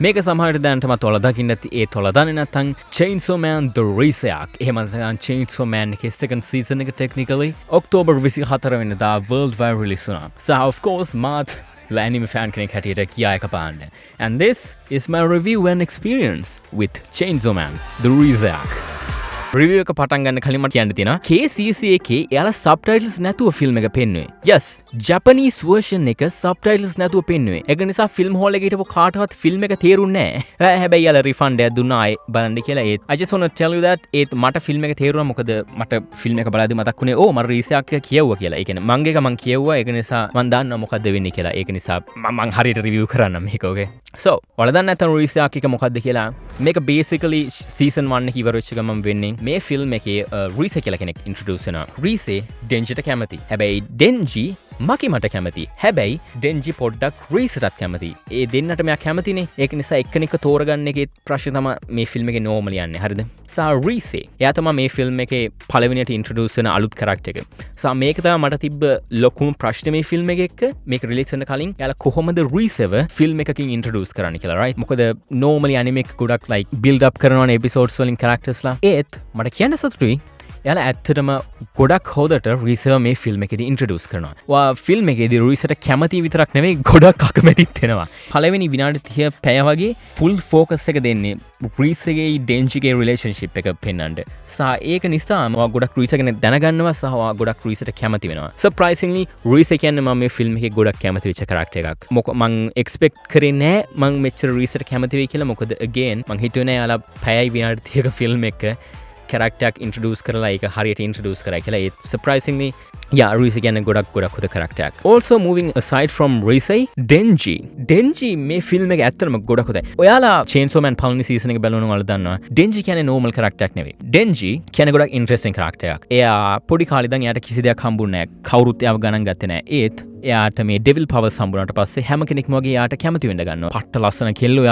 මේක සමහරට දැනටම තොල දකින්න ඇති ඒ තොල දන්නේ නැත්නම් Chainsaw Man The Rise එකක්. එහෙම නැත්නම් Chainsaw Man එකේ second season එක technically ඔක්තෝබර් 24 වෙනිදා world wide release වුණා. So of course මාත් anime fan කෙනෙක් හැටියට කියා එක පාන්න. And this is my review and experience with Chainsaw Man The Rise එකක්. රිවිව් එක පටන් ගන්න කලින් මට කියන්න තියෙනවා KCC එකේ එයාලා subtitles නැතුව ෆිල්ම් එක පෙන්නුවේ. Yes, Japanese version එක subtitles නැතුව පෙන්නුවේ. ඒක නිසා ෆිල්ම් හෝල් එකේ හිටපු කාටවත් ෆිල්ම් එක තේරුන්නේ නැහැ. හැබැයි එයාලා රිෆන්ඩ් එකක් දුන්නා ආයේ බලන්න කියලා. I just want to tell you that මට ෆිල්ම් එක තේරුණා මොකද මට ෆිල්ම් එක බලද්දි මතක් වුණේ මම රීසයක් කියෙව්වා කියලා. ඒ කියන්නේ මං එක මං කියෙව්වා. ඒක නිසා මං දන්නවා මොකද්ද වෙන්නේ කියලා. ඒක නිසා මං හරියට රිවිව් කරන්න මේක. Okay. So, ඔයාලා දන්නේ නැත්නම් රීසයක් එක මොකද්ද කියලා. මේක basically season 1 එක ඉවර වෙච්ච ගමන් වෙන්නේ මේ ෆිල්ම් එකේ රීස කියලා කෙනෙක් ඉන්ට්‍රොඩියුස් වෙනවා. රීසේ ඩෙන්ජිට කැමති. හැබැයි ඩෙන්ජි මකිමට කැමති. හැබැයි ඩෙන්ජි පොඩ්ඩක් රීසටත් කැමති. ඒ දෙන්නට මෙයා කැමතිනේ. ඒක නිසා එක්කෙනෙක්ව තෝරගන්න එකේ ප්‍රශ්නේ තමයි මේ ෆිල්ම් එකේ නෝමලි යන්නේ. හරිද? සා රීසේ එයා තමයි මේ ෆිල්ම් එකේ පළවෙනියට ඉන්ට්‍රොඩියුස් වෙන අලුත් කරක්ටර් එක. සා මේක තමයි මට තිබ්බ ලොකුම ප්‍රශ්නේ මේ ෆිල්ම් එකේ එක්ක. මේක රිලීස් වෙන්න කලින් එයාලා කොහොමද රීසෙව ෆිල්ම් එකකින් ඉන්ට්‍රොඩියුස් කරන්න කියලා. right? මොකද නෝමලි ඇනිමේ එක ගොඩක් like build up කරනවනේ එපිසෝඩ්ස් වලින් charactersලා. ඒත් මට කියන්න සතුටුයි එයාලා ඇත්තටම ගොඩක් හොදට රීසව මේ ෆිල්ම් එකේදී ඉන්ට්‍රොඩියුස් කරනවා. වා ෆිල්ම් එකේදී රීසට කැමති විතරක් නෙවෙයි ගොඩක් අකමැතිත් වෙනවා. පළවෙනි විනාඩි 30 පැය වගේ ෆුල් ෆෝකස් එක දෙන්නේ රීසගේ ඩෙන්ජිගේ රිලේෂන්ෂිප් එක පෙන්වන්න. සහ ඒක නිසා මම ගොඩක් රීස ගැන දැනගන්නවා සහ ගොඩක් රීසට කැමති වෙනවා. සර්ප්‍රයිසින්ග්ලි රීස කියන්නේ මම මේ ෆිල්ම් එකේ ගොඩක් කැමති වෙච්ච කරක්ටර් එකක්. මම එක්ස්පෙක්ට් කරේ නෑ මම මෙච්චර රීසට කැමති වෙයි කියලා. මොකද again මං හිතුවේ නෑ යාලා පැයයි විනාඩි 30ක ෆිල්ම් එක character introduce කරලා ඒක හරියට introduce කරා කියලා. ඒ surprisingly Rise කියන්නේ ගොඩක් හොඳ character එකක්. Also moving aside from Rise, Denji මේ ෆිල්ම් එක ඇත්තටම ගොඩක් හොඳයි. ඔයාලා Chainsaw Man පළවෙනි සීසන් එක බලනවා ඔයාලා දන්නවා. Denji කියන්නේ normal character එකක් නෙවෙයි. Denji කියන්නේ ගොඩක් interesting character එකක්. එයා පොඩි කාලේ ඉඳන් එයාට කිසි දෙයක් හම්බුන්නේ නැහැ. කවුරුත් එයාව ගණන් ගත්තේ නැහැ. ඒත් එයාට මේ ඩෙවිල් පවර්ස් හම්බුනාට පස්සේ හැම කෙනෙක්ම වගේ එයාට කැමති වෙන්න ගන්නවා. පට්ට ලස්සන කෙල්ලෝ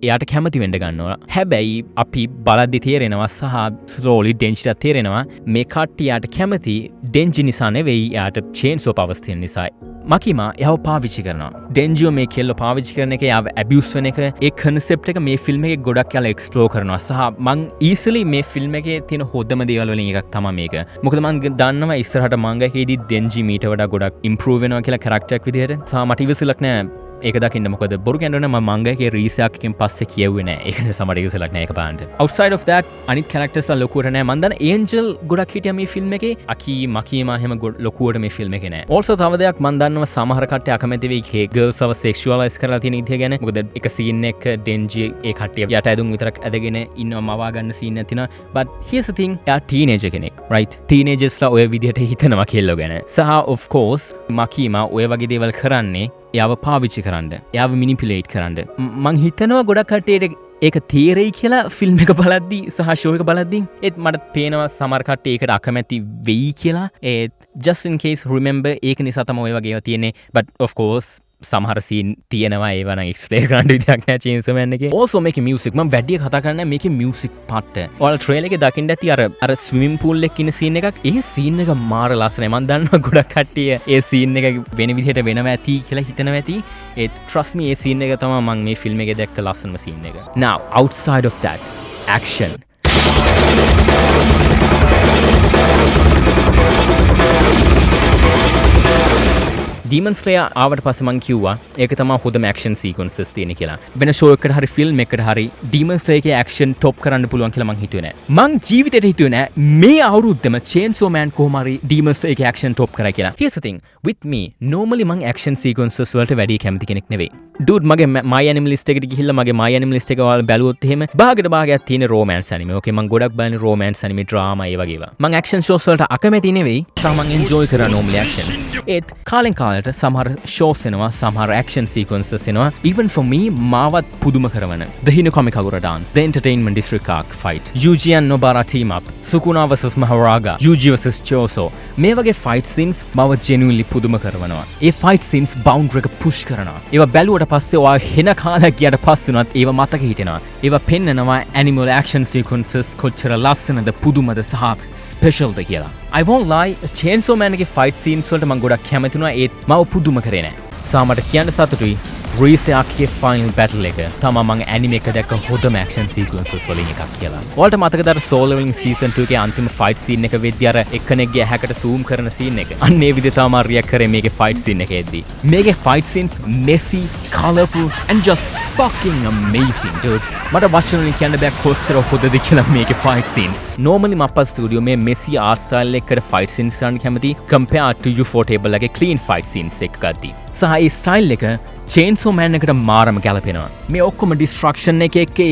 එයාට කැමති වෙන්න ගන්නවා. හැබැයි අපි බලද්දි තේරෙනවා සහ slowly Denjiට තේරෙනවා මේ කට්ටියට කැමති Denji නිසා නෙවෙයි එයාට chainsaw powers තියෙන නිසා. මකිමා එයාව පාවිච්චි කරනවා. Denji මේ කෙල්ලෝ පාවිච්චි කරන එක එයාව abuse වෙන එක ඒ concept එක මේ ෆිල්ම් එකේ ගොඩක් යාලා explore කරනවා. සහ මං easily මේ ෆිල්ම් එකේ තියෙන හොඳම දේවල් වලින් එකක් තමයි මේක. මොකද මං දන්නවා ඉස්සරහට manga එකේදී Denji මීට වඩා ගොඩක් improve වෙනවා කියලා character එකක් විදිහට. සහ මට ඉවසලක් නෑ ඒක දකින්න. මොකද බොරු කියන්න මම manga එකේ රීසයක් එකෙන් පස්සේ කියුවේ නෑ. ඒක නිසා මට ඉවසලක් නෑ ඒක බලන්න. outside of that අනිත් characters ලා ලොකුවට නෑ. මන් දන්න Angel ගොඩක් හිටියා මේ ෆිල්ම් එකේ. අකී මකීමා හැම ලොකුවට මේ ෆිල්ම් එකේ නෑ. also තව දෙයක් මන් දන්නවා සමහර කට්ටිය අකමැති වෙයි girls ව sexualize කරලා තියෙන විදිහ ගැන. මොකද එක scene එක Denji ඒ කට්ටිය යට ඇදුම් විතරක් ඇදගෙන ඉන්නවා මවා ගන්න scene එකක් තියෙනවා. but here's the thing එයා teenager කෙනෙක් right? teenagers ලා ඔය විදිහට හිතනවා කෙල්ලෝ ගැන. සහ of course මකීමා ඔය වගේ දේවල් කරන්නේ එයාව පාවිච්චි කරන්න. එයාව මිනිපියුලේට් කරන්න. මං හිතනවා ගොඩක් කට්ටියට ඒක තේරෙයි කියලා ෆිල්ම් එක බලද්දි සහ ෂෝ එක බලද්දි. ඒත් මට පේනවා සමහර කට්ටිය ඒකට අකමැති වෙයි කියලා. ඒත් just in case remember ඒක නිසා තමයි ඔය වගේ ඒවා තියෙන්නේ. but of course සමහර සීන් තියෙනවා ඒවා නම් එක්ස්ප්ලේන් කරන්න විදියක් නැහැ Chainsaw Man එකේ. also මේකේ music මම වැඩි කතා කරන්නේ මේකේ music part. ඔයාලා ට්‍රේලර් එකේ දකින්න ඇති අර ස්විමින් pool එකේ ඉන්න සීන් එකක්. ඒ සීන් එක මාර ලස්සනයි. මම දන්නවා ගොඩක් කට්ටිය ඒ සීන් එක වෙන විදිහට වෙනවා ඇති කියලා හිතනවා ඇති. ඒත් trust me ඒ සීන් එක තමයි මම මේ ෆිල්ම් එකේ දැක්ක ලස්සනම සීන් එක. now outside of that action Demon Slayer ආවට පස්සේ මං කිව්වා ඒක තමයි හොඳම action sequences තියෙන කියලා. වෙන show එකකට හරි film එකකට හරි Demon Slayer එකේ action top කරන්න පුළුවන් කියලා මං හිතුවේ නෑ. මං ජීවිතේට හිතුවේ නෑ මේ අවුරුද්දම Chainsaw Man කොහොම හරි Demon Slayer එකේ action top කරයි කියලා. Here's the thing with me normally මං action sequences වලට වැඩි කැමති කෙනෙක් නෙවෙයි. dude මගේ my anime list එකට ගිහිල්ලා මගේ my anime list එක ඔයාලා බැලුවොත් එහෙම භාගයක් තියෙන romance anime. okay මං ගොඩක් බලන්නේ romance anime drama ඒ වගේ ඒවා. මං action shows වලට අකමැති නෙවෙයි. සහ මං enjoy කරා normally action. ඒත් කාලෙන් කාලට සමහර shows එනවා සමහර action sequences එනවා. even for me මාවත් පුදුම කරවන The Hinokami Kagura dance, The Entertainment District Arc fight, Yuji and Nobara team up, Sukuna vs Mahoraga, Yuji vs Choso. මේ වගේ fight scenes මාව genuinely පුදුම කරවනවා. ඒ fight scenes boundary එක push කරනවා. ඒවා බැලුවට පස්සේ ඔයා හෙන කාලයක් ගියට පස්සේ උනත් ඒවා මතක හිටිනවා. ඒවා පෙන්නනවා animal action sequences කොච්චර ලස්සනද පුදුමද සහ ස්පෙෂල්ද කියලා. I won't lie, Chainsaw Man එකේ fight scenes වලට මම ගොඩක් කැමති වුණා. ඒත් මම පුදුම කරේ නෑ. සහ මට කියන්න සතුටුයි රීසයාගේ ෆයිනල් බැටල් එක තමයි මම ඇනිමේ එක දැක්ක හොඳම ඇක්ෂන් සීක්වෙන්සස් වලින් එකක් කියලා. ඔයාලට මතකද අර සෝලෝ ලෙවලින් සීසන් 2 එකේ අන්තිම ෆයිට් සීන් එක වෙද්දී අර එක්කෙනෙක්ගේ ඇහැකට zoom කරන සීන් එක. අන්න ඒ විදිහට තමයි රියැක්ට් කරේ මේකේ ෆයිට් සීන් එකේදී. මේකේ fight scene messy, colorful and just fucking amazing dude. මට වචන වලින් කියන්න බෑ කොච්චර හොඳද කියලා මේකේ ෆයිට් සීන්ස්. normally මප්පා ස්ටුඩියෝ මේ messy art style එකකට ෆයිට් සීන්ස් ගන්න කැමති compared to Ufotable එකේ clean fight scenes එක ගද්දී. සහ ඒ ස්ටයිල් එක Chainsaw Man එකට මාරම ගැලපෙනවා. මේ ඔක්කොම destruction එකේ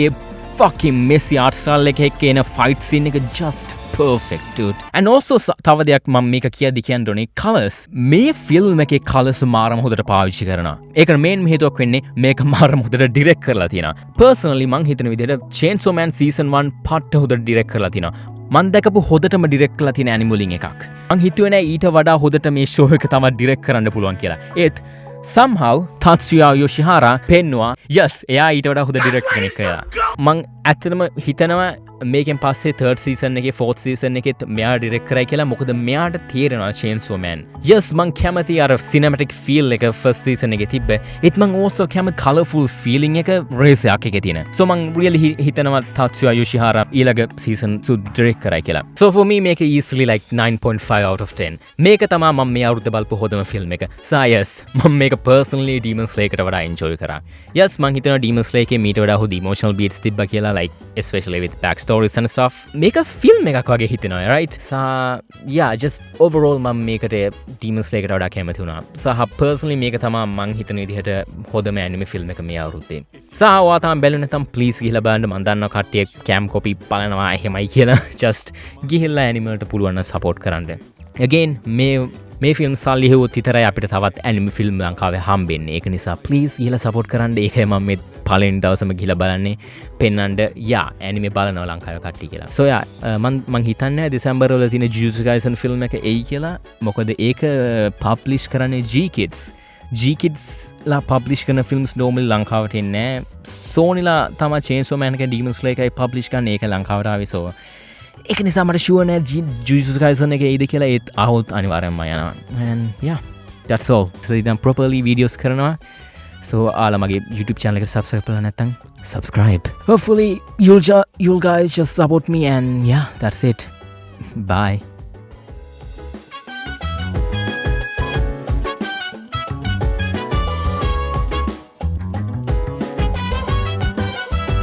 fucking messy art style එකේ එන fight scene එක just perfect dude. And also තව දෙයක් මම මේක කියන්න ඕනේ colors. මේ film එකේ colors මාරම හොඳට පාවිච්චි කරනවා. ඒකට මේන් හේතුවක් වෙන්නේ මේක මාරම හොඳට direct කරලා තියෙනවා. personally මං හිතන විදිහට Chainsaw Man season 1 පට්ට හොඳට direct කරලා තියෙනවා. මන් දැකපු හොඳටම ඩිරෙක්ට් කරලා තියෙන ඇනිමලින් එකක්. මං හිතුවේ නෑ ඊට වඩා හොඳට මේ ෂෝ එක තමයි ඩිරෙක්ට් කරන්න පුළුවන් කියලා. ඒත් somehow Tatsuya Yoshihara පෙන්නවා yes එයා ඊට වඩා හොඳ ඩිරෙක්ට් කෙනෙක් කියලා. මං ඇත්තටම හිතනවා මේකෙන් පස්සේ 3rd season එකේ 4th season එකෙත් මෙයා ඩිරෙක්ට් කරයි කියලා. මොකද මෙයාට තේරෙනවා Chainsaw Man. yes මං කැමති අර cinematic feel එක first season එකේ තිබ්බ. ඒත් මං also කැමති colorful feeling එක race එකේ තියෙන. so මං really හිතනවා Tatsuya Yoshihara ඊළඟ season සු ඩිරෙක්ට් කරයි කියලා. so for me මේක easily like 9.5 out of 10. මේක තමයි මම මේ අවුරුද්ද බලපු හොඳම film එක. so yes මම මේක personally Demon Slayer එකට වඩා enjoy කරා. yes මං හිතනවා Demon Slayer එකේ මීට වඩා හොඳ emotional beats තිබ්බා කියලා like especially with backstories and stuff. මේක film එකක් වගේ හිතෙනවා right? so yeah just overall මම මේකට Demon Slayer එකට වඩා කැමති වුණා. සහ personally මේක තමයි මං හිතන විදිහට හොඳම anime film එක මේ අවුරුද්දේ. සහ ඔයා තාම බැලුවේ නැත්නම් please ගිහලා බලන්න. මම දන්නවා කට්ටිය cam copy බලනවා එහෙමයි කියලා. just ගිහිල්ලා anime වලට පුළුවන් නම් support කරන්න. again මේ ෆිල්ම් සල්ලි හෙව්වොත් විතරයි අපිට තවත් ඇනිමේ ෆිල්ම් ලංකාවේ හම්බෙන්නේ. ඒක නිසා ප්ලීස් ගිහලා සපෝට් කරන්න. ඒකයි මම මේ පළවෙනි දවසම ගිහලා බලන්නේ. පෙන්නන්න යා ඇනිමේ බලනවා ලංකාවේ කට්ටිය කියලා. so යා මං හිතන්නේ දෙසැම්බර් වල තියෙන Jujutsu Kaisen ෆිල්ම් එක එයි කියලා. මොකද ඒක පබ්ලිෂ් කරන්නේ G-Kids. G-Kids ලා පබ්ලිෂ් කරන ෆිල්ම්ස් normally ලංකාවට එන්නේ නැහැ. Sony ලා තමයි Chainsaw Man එක Demon Slayer එකයි පබ්ලිෂ් කරන්නේ. ඒක ලංකාවට ආවේ. so ඒක නිසා මට ෂුවර් නෑ Jujutsu Kaisen එක එයිද කියලා. ඒත් ආවොත් අනිවාර්යෙන්ම යනවා. and yeah that's all. so ඉතින් properly videos කරනවා. so ආලා මගේ YouTube channel එක subscribe කරලා නැත්නම් subscribe. hopefully you'll guys just support me and yeah that's it. bye.